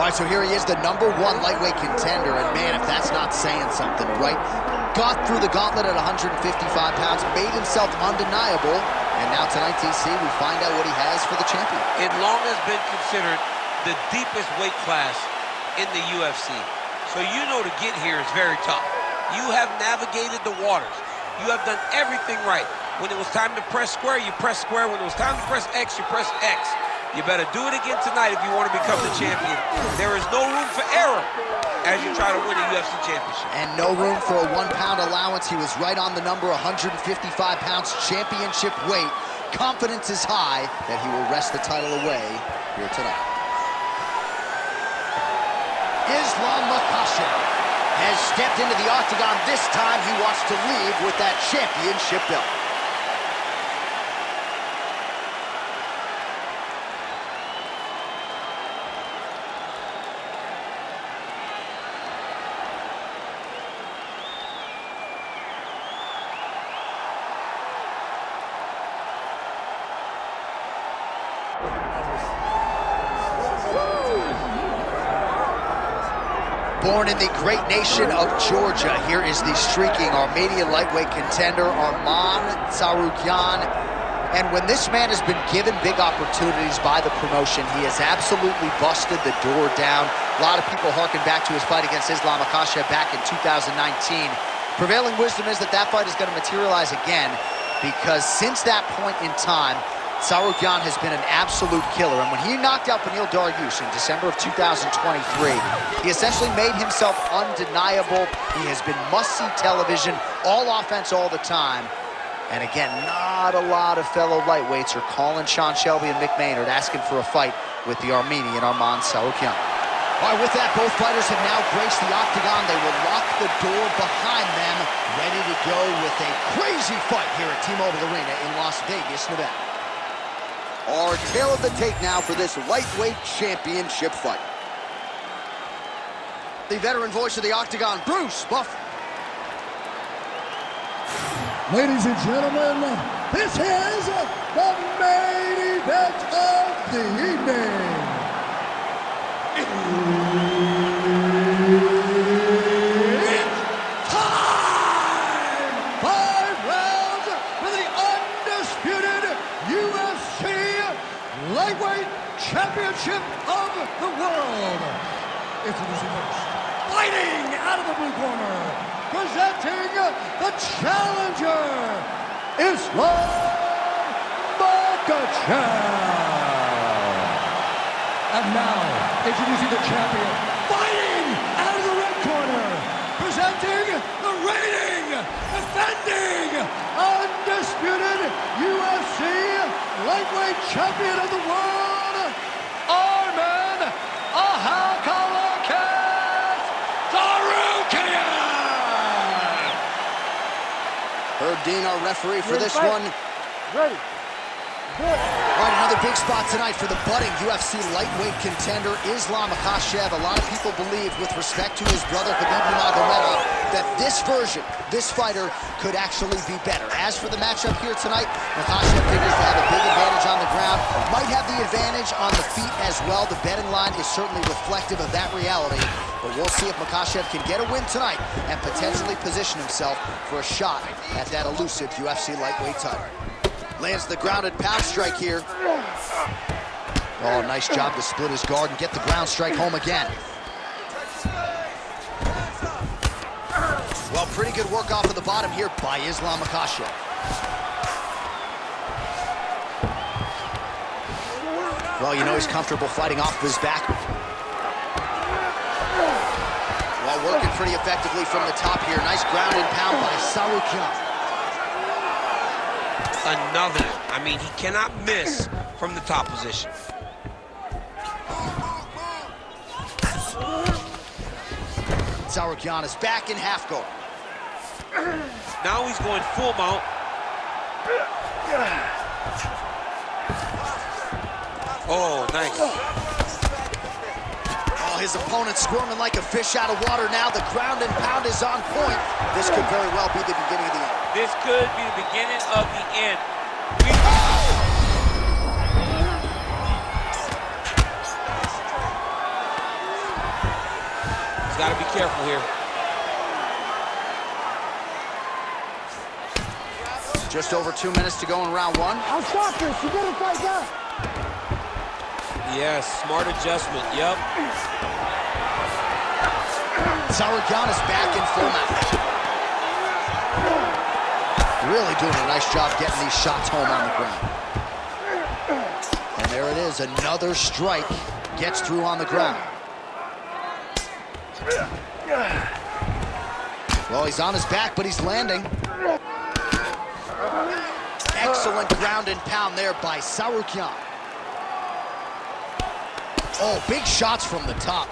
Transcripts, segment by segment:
All right, so here he is, the #1 lightweight contender, and man, if that's not saying something, right? Got through the gauntlet at 155 pounds, made himself undeniable, and now tonight, TC, we find out what he has for the champion. It long has been considered the deepest weight class in the UFC. So you know to get here is very tough. You have navigated the waters. You have done everything right. When it was time to press square, you press square. When it was time to press X, you press X. You better do it again tonight if you want to become the champion. There is no room for error as you try to win a UFC championship. And no room for a 1-pound allowance. He was right on the number, 155 pounds, championship weight. Confidence is high that he will wrest the title away here tonight. Islam Makhachev has stepped into the octagon. This time he wants to leave with that championship belt. Born in the great nation of Georgia, here is the streaking Armenian lightweight contender, Arman Tsarukyan. And when this man has been given big opportunities by the promotion, he has absolutely busted the door down. A lot of people harken back to his fight against Islam Makhachev back in 2019. Prevailing wisdom is that that fight is going to materialize again, because since that point in time, Tsarukyan has been an absolute killer, and when he knocked out Beneil Dariush in December of 2023, he essentially made himself undeniable. He has been must-see television, all offense all the time. And again, not a lot of fellow lightweights are calling Sean Shelby and Mick Maynard asking for a fight with the Armenian Arman Tsarukyan. All right, with that, both fighters have now graced the octagon. They will lock the door behind them, ready to go with a crazy fight here at T-Mobile Arena in Las Vegas, Nevada. Our tale of the tape now for this lightweight championship fight. The veteran voice of the octagon, Bruce Buff. Ladies and gentlemen, this is the main event of the evening. It's time! 5 rounds for the undisputed UFC Lightweight Championship of the world. Introducing first, fighting out of the blue corner, presenting the challenger, Islam Makhachev. And now, introducing the champion, fighting out of the red corner, presenting the reigning, defending, undisputed UFC lightweight champion of the world, Arman Tsarukyan. Herb Dean, our referee for this one. Ready. All right, another big spot tonight for the budding UFC lightweight contender, Islam Makhachev. A lot of people believe, with respect to his brother, Khabib Nurmagomedov, that this version, this fighter, could actually be better. As for the matchup here tonight, Makhachev figures to have a big advantage on the ground, might have the advantage on the feet as well. The betting line is certainly reflective of that reality, but we'll see if Makhachev can get a win tonight and potentially position himself for a shot at that elusive UFC lightweight title. Lands the grounded pound strike here. Oh, nice job to split his guard and get the ground strike home again. Well, pretty good work off of the bottom here by Islam Makhachev. Well, you know he's comfortable fighting off of his back. Well, working pretty effectively from the top here. Nice ground and pound by Tsarukyan. Another. I mean, he cannot miss from the top position. Tsarukyan is back in half guard. Now he's going full mount. Oh, nice. Oh, his opponent squirming like a fish out of water now. The ground and pound is on point. This could very well be the beginning of the end. This could be the beginning of the end. got to be careful here. Just over 2 minutes to go in round one. I'll stop this. You gotta fight that. Yes, smart adjustment. Yep. Tsarukyan is back in full mount. Really doing a nice job getting these shots home on the ground. And there it is, another strike gets through on the ground. Well, he's on his back, but he's landing. Excellent ground and pound there by Tsarukyan. Oh, big shots from the top.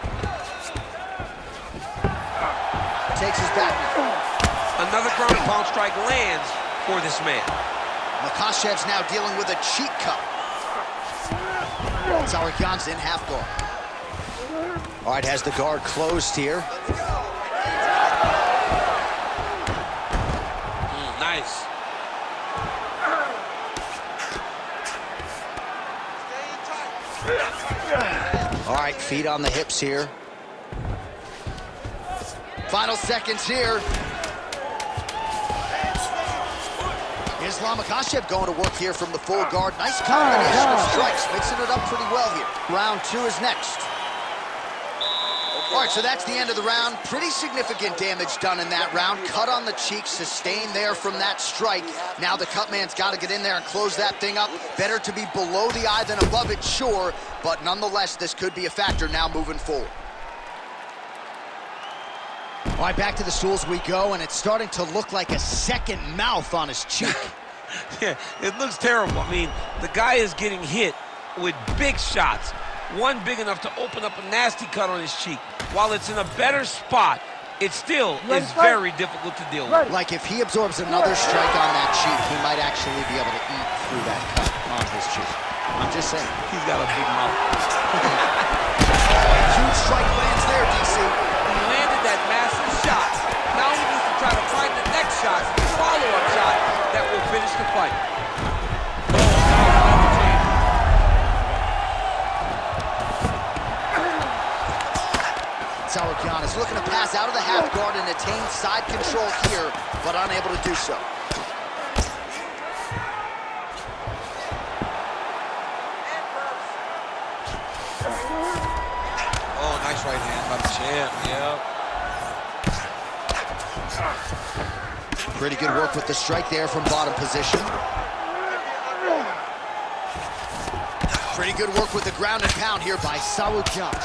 Takes his back. Another ground and pound strike lands for this man. Makhachev's now dealing with a cheek cut. Tsarukyan's in half guard. All right, has the guard closed here. Nice. All right, feet on the hips here. Final seconds here. Makhachev going to work here from the full guard. Nice combination of strikes, mixing it up pretty well here. Round two is next. All right, so that's the end of the round. Pretty significant damage done in that round. Cut on the cheek, sustained there from that strike. Now the cut man's got to get in there and close that thing up. Better to be below the eye than above it, sure. But nonetheless, this could be a factor now moving forward. All right, back to the stools we go, and it's starting to look like a second mouth on his cheek. Yeah, it looks terrible. I mean, the guy is getting hit with big shots. One big enough to open up a nasty cut on his cheek. While it's in a better spot, it still is very difficult to deal with. Like if he absorbs another strike on that cheek, he might actually be able to eat through that cut on his cheek. I'm just saying. He's got a big mouth. Huge strike lands there, DC. He landed that massive shot. Now he needs to try to find the next shot, the follow-up shot that will finish the fight. Tsarukyan is looking to pass out of the half guard and attain side control here, but unable to do so. Oh, nice right hand by the champ, yeah. Pretty good work with the strike there from bottom position. Pretty good work with the ground and pound here by Tsarukyan.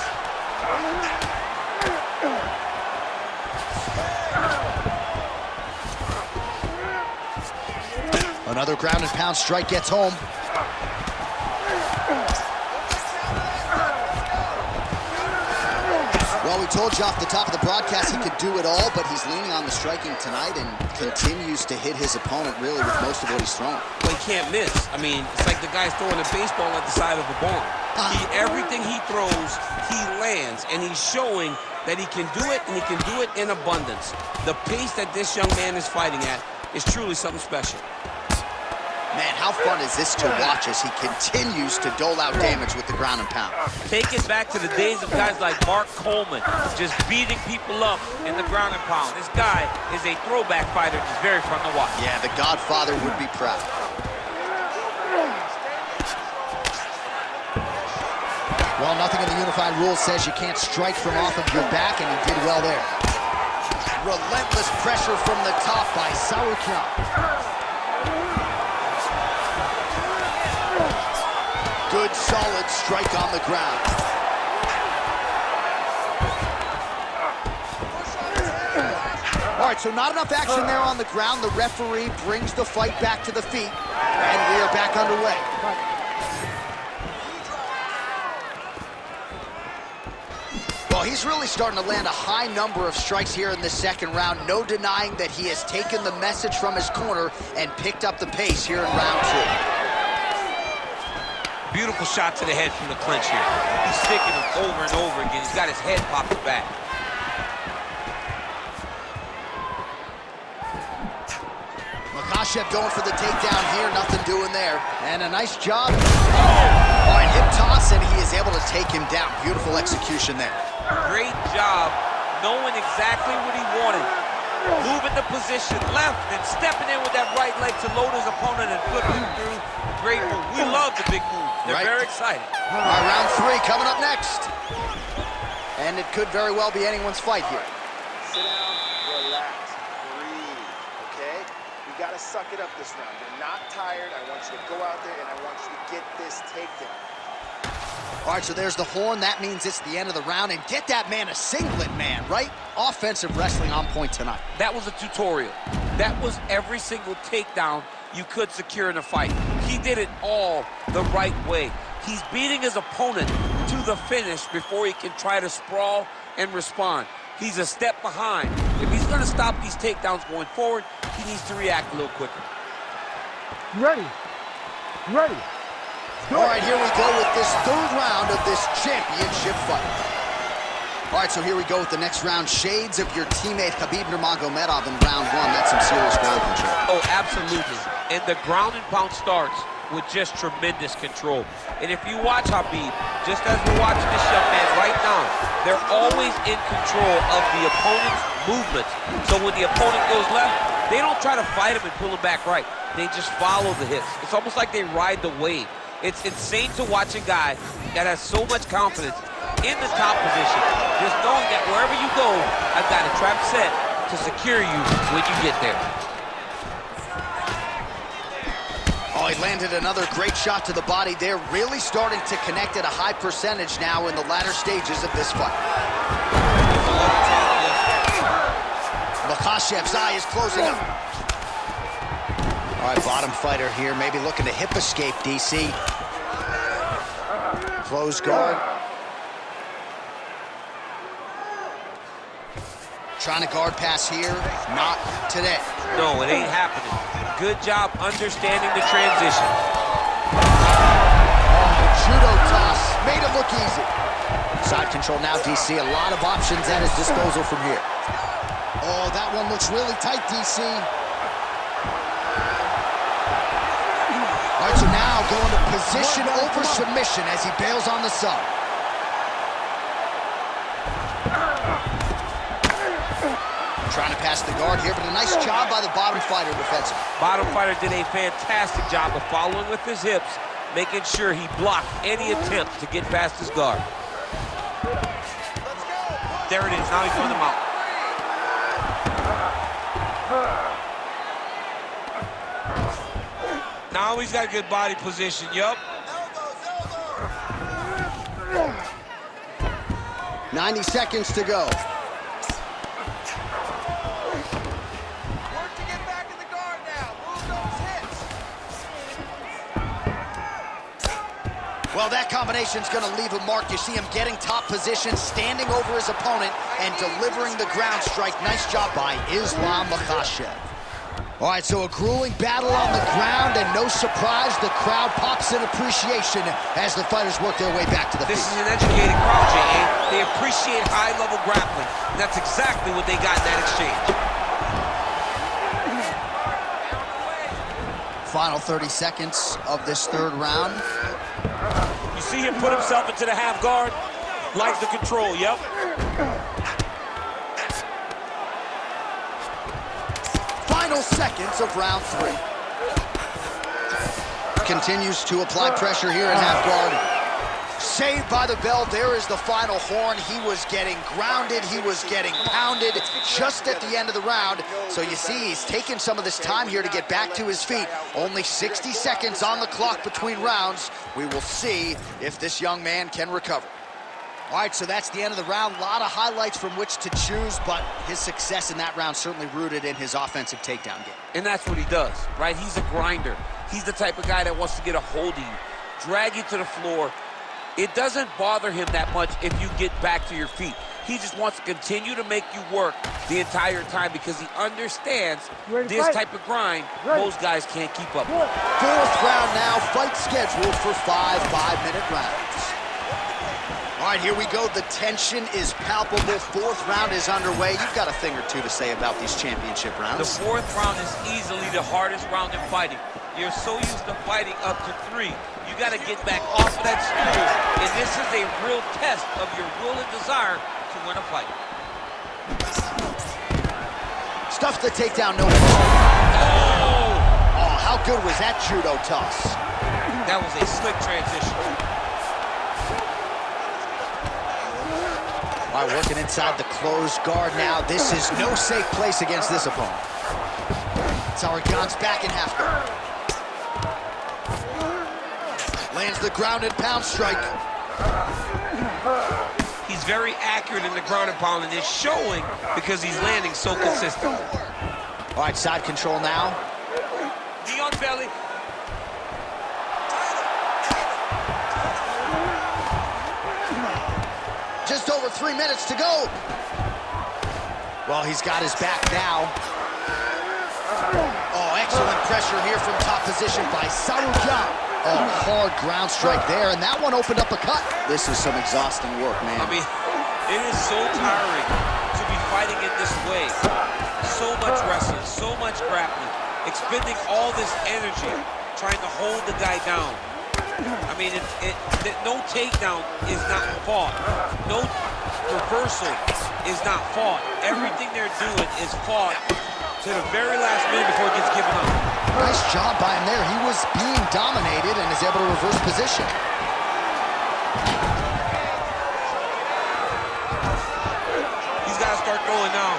Another ground and pound strike gets home. Well, we told you off the top of the broadcast he could do it all, but he's leaning on the striking tonight and continues to hit his opponent really with most of what he's throwing. Well, he can't miss. I mean, it's like the guy's throwing a baseball at the side of a barn. Everything he throws, he lands, and he's showing that he can do it, and he can do it in abundance. The pace that this young man is fighting at is truly something special. Man, how fun is this to watch as he continues to dole out damage with the ground and pound? Take it back to the days of guys like Mark Coleman, just beating people up in the ground and pound. This guy is a throwback fighter. It's very fun to watch. Yeah, the Godfather would be proud. Well, nothing in the unified rules says you can't strike from off of your back, and he did well there. Relentless pressure from the top by Tsarukyan. Good, solid strike on the ground. All right, so not enough action there on the ground. The referee brings the fight back to the feet, and we are back underway. Well, he's really starting to land a high number of strikes here in the second round. No denying that he has taken the message from his corner and picked up the pace here in round two. Beautiful shot to the head from the clinch here. He's sticking him over and over again. He's got his head popped back. Makhachev going for the takedown here. Nothing doing there. And a nice job. All right, hip toss, and he is able to take him down. Beautiful execution there. Great job knowing exactly what he wanted. Moving the position left and stepping in with that right leg to load his opponent and put him through. Great move. We love the big move. They're very excited. All right, round 3 coming up next. And it could very well be anyone's fight here. Sit down, relax, breathe, okay? You gotta suck it up this round. You're not tired. I want you to go out there and I want you to get this takedown. All right, so there's the horn. That means it's the end of the round. And get that man a singlet, man, right? Offensive wrestling on point tonight. That was a tutorial. That was every single takedown you could secure in a fight. He did it all the right way. He's beating his opponent to the finish before he can try to sprawl and respond. He's a step behind. If he's going to stop these takedowns going forward, he needs to react a little quicker. Ready. Ready. All right, here we go with this 3rd round of this championship fight. All right, so here we go with the next round. Shades of your teammate Khabib Nurmagomedov in round 1. That's some serious ground control. Oh, absolutely. And the ground and pound starts with just tremendous control. And if you watch Khabib, just as we're watching this young man right now, they're always in control of the opponent's movements. So when the opponent goes left, they don't try to fight him and pull him back right. They just follow the hits. It's almost like they ride the wave. It's insane to watch a guy that has so much confidence in the top position, just knowing that wherever you go, I've got a trap set to secure you when you get there. Oh, he landed another great shot to the body. They're really starting to connect at a high percentage now in the latter stages of this fight. Makhachev's eye is closing up. All right, bottom fighter here, maybe looking to hip escape, DC. Close guard. Trying to guard pass here, not today. No, it ain't happening. Good job understanding the transition. Judo toss, made it look easy. Side control now, DC, a lot of options at his disposal from here. Oh, that one looks really tight, DC. All right, so now going to position over submission as he bails on the sub. Trying to pass the guard here, but a nice job by the bottom fighter defensively. Bottom fighter did a fantastic job of following with his hips, making sure he blocked any attempt to get past his guard. There it is, now he's throwing them out. Now he's got a good body position, yup. 90 seconds to go. Work to get back in the guard now. Move those hips. Well, that combination's going to leave a mark. You see him getting top position, standing over his opponent, and delivering the ground strike. Nice job by Islam Makhachev. All right, so a grueling battle on the ground, and no surprise, the crowd pops in appreciation as the fighters work their way back to the feet. This is an educated crowd, J.A. They appreciate high-level grappling. And that's exactly what they got in that exchange. Final 30 seconds of this 3rd round. You see him put himself into the half guard. Likes the control, yep. Final seconds of round 3. Continues to apply pressure here in half guard. Saved by the bell. There is the final horn. He was getting grounded. He was getting pounded just at the end of the round. So you see he's taking some of this time here to get back to his feet. Only 60 seconds on the clock between rounds. We will see if this young man can recover. All right, so that's the end of the round. A lot of highlights from which to choose, but his success in that round certainly rooted in his offensive takedown game. And that's what he does, right? He's a grinder. He's the type of guy that wants to get a hold of you, drag you to the floor. It doesn't bother him that much if you get back to your feet. He just wants to continue to make you work the entire time because he understands this type of grind most guys can't keep up with. 4th round now, fight scheduled for 5 5-minute rounds. All right, here we go. The tension is palpable. 4th round is underway. You've got a thing or two to say about these championship rounds. The 4th round is easily the hardest round in fighting. You're so used to fighting up to 3. You got to get back off of that stool. And this is a real test of your will and desire to win a fight. stuffed the takedown, no problem. Oh, how good was that judo toss? That was a slick transition. All right, working inside the closed guard now. This is no safe place against this opponent. Tsarukyan's back in half guard. Lands the ground and pound strike. He's very accurate in the ground and pound, and it's showing because he's landing so consistent. All right, side control now. Knee on belly. Just over 3 minutes to go. Well, he's got his back now. Oh, excellent pressure here from top position by Tsarukyan. Oh, hard ground strike there, and that one opened up a cut. This is some exhausting work, man. I mean, it is so tiring to be fighting in this way. So much wrestling, so much grappling, expending all this energy trying to hold the guy down. I mean, no takedown is not fought. No reversal is not fought. Everything they're doing is fought to the very last minute before it gets given up. Nice job by him there. He was being dominated and is able to reverse position. He's got to start throwing now.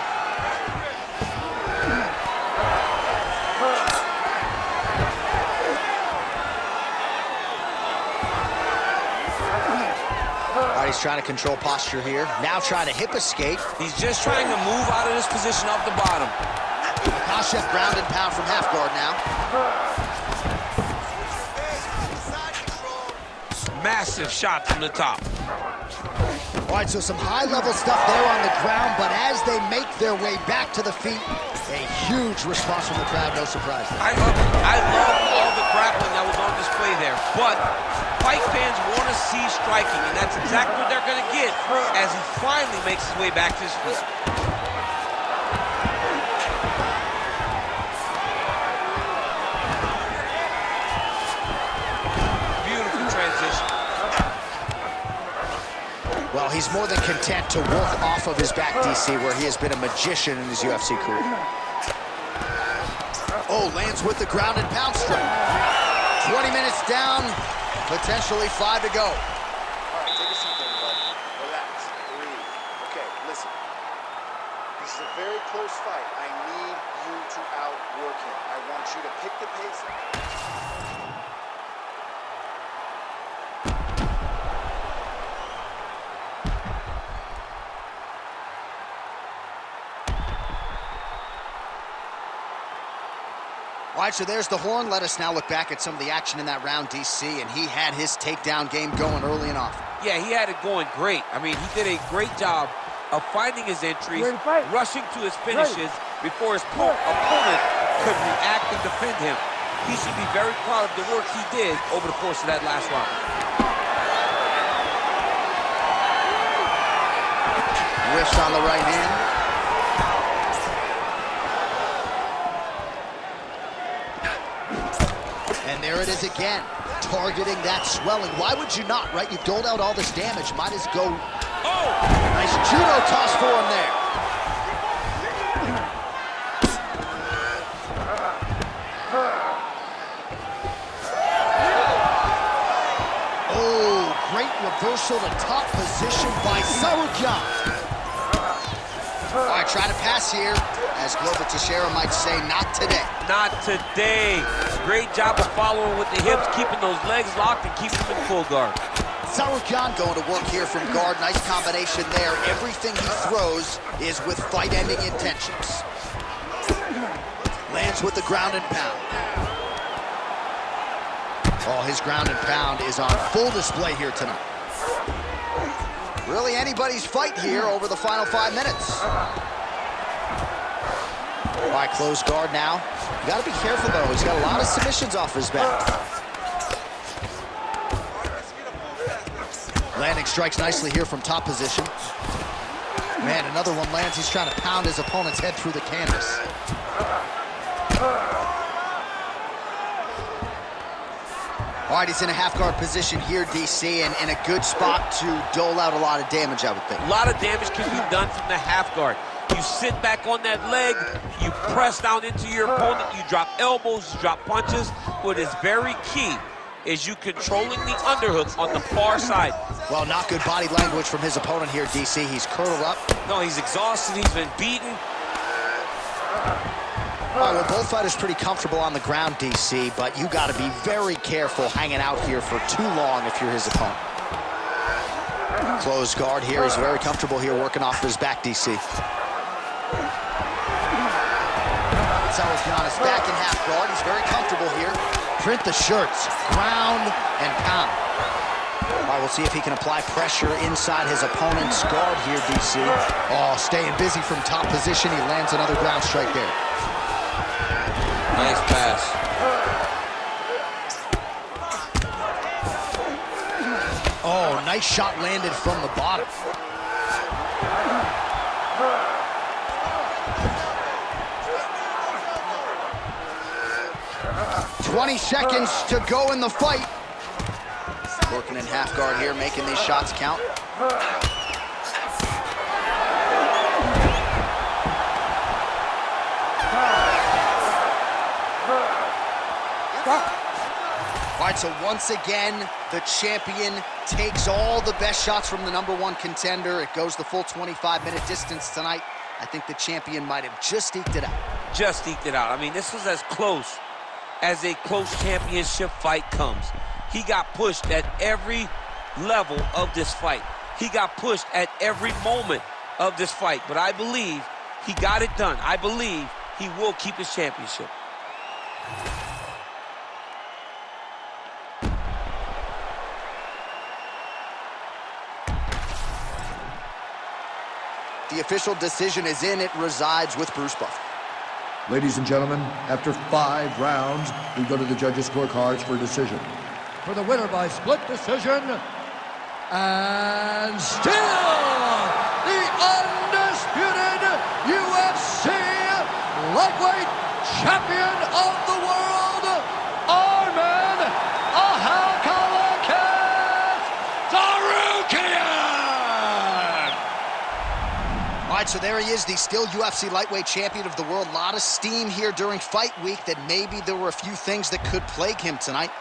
All right, he's trying to control posture here. Now trying to hip escape. He's just trying to move out of this position off the bottom. Makhachev ground and pound from half guard now. Massive shot from the top. All right, so some high-level stuff there on the ground, but as they make their way back to the feet, a huge response from the crowd, no surprise there. I love all the grappling that was on display there, but fight fans want to see striking, and that's exactly what they're going to get as he finally makes his way back to his feet. Well, he's more than content to work off of his back, DC, where he has been a magician in his UFC career. Oh, lands with the ground and pound strike. 20 minutes down, potentially 5 to go. All right, take a seat, everybody. Relax, breathe. Okay, listen. This is a very close fight. I need you to outwork him. I want you to pick the pace up. All right, so there's the horn. Let us now look back at some of the action in that round, DC, and he had his takedown game going early and often. Yeah, he had it going great. I mean, he did a great job of finding his entries, rushing to his finishes before his opponent could react and defend him. He should be very proud of the work he did over the course of that last round. Whiffs on the right hand. And there it is again, targeting that swelling. Why would you not, right? You've doled out all this damage. Might as go. Oh! Nice judo toss for him there. Oh, great reversal to top position by Tsarukyan. All right, trying to pass here. As Glover Teixeira might say, not today. Not today. Great job of following with the hips, keeping those legs locked and keeping them in full guard. Tsarukyan going to work here from guard. Nice combination there. Everything he throws is with fight-ending intentions. Lands with the ground and pound. Oh, his ground and pound is on full display here tonight. Really anybody's fight here over the final 5 minutes. All right, closed guard now. You got to be careful, though. He's got a lot of submissions off his back. Landing strikes nicely here from top position. Man, another one lands. He's trying to pound his opponent's head through the canvas. All right, he's in a half-guard position here, DC, and in a good spot to dole out a lot of damage, I would think. A lot of damage can be done from the half guard. You sit back on that leg, you press down into your opponent, you drop elbows, you drop punches. What is very key is you controlling the underhook on the far side. Well, not good body language from his opponent here, DC. He's curled up. No, he's exhausted, he's been beaten. All right, well, both fighters pretty comfortable on the ground, DC, but you got to be very careful hanging out here for too long if you're his opponent. Closed guard here. He's very comfortable here working off his back, DC. Tsarukyan is back in half guard. He's very comfortable here. Print the shirts. Ground and pound. All right, we'll see if he can apply pressure inside his opponent's guard here, DC. Oh, staying busy from top position. He lands another ground strike there. Nice pass. Oh, nice shot landed from the bottom. "20 seconds to go in the fight." Working in half guard here, making these shots count. All right, so once again, the champion takes all the best shots from the #1 contender. It goes the full 25-minute distance tonight. I think the champion might have just eked it out. Just eked it out. I mean, this was as close as a close championship fight comes. He got pushed at every level of this fight. He got pushed at every moment of this fight. But I believe he got it done. I believe he will keep his championship. The official decision is in. It resides with Bruce Buffer. Ladies and gentlemen, after 5 rounds, we go to the judges' scorecards for a decision. For the winner by split decision, and still the undisputed UFC lightweight champion of the world, Arman Tsarukyan! All right, so there he is, the still UFC lightweight champion of the world. A lot of steam here during fight week that maybe there were a few things that could plague him tonight.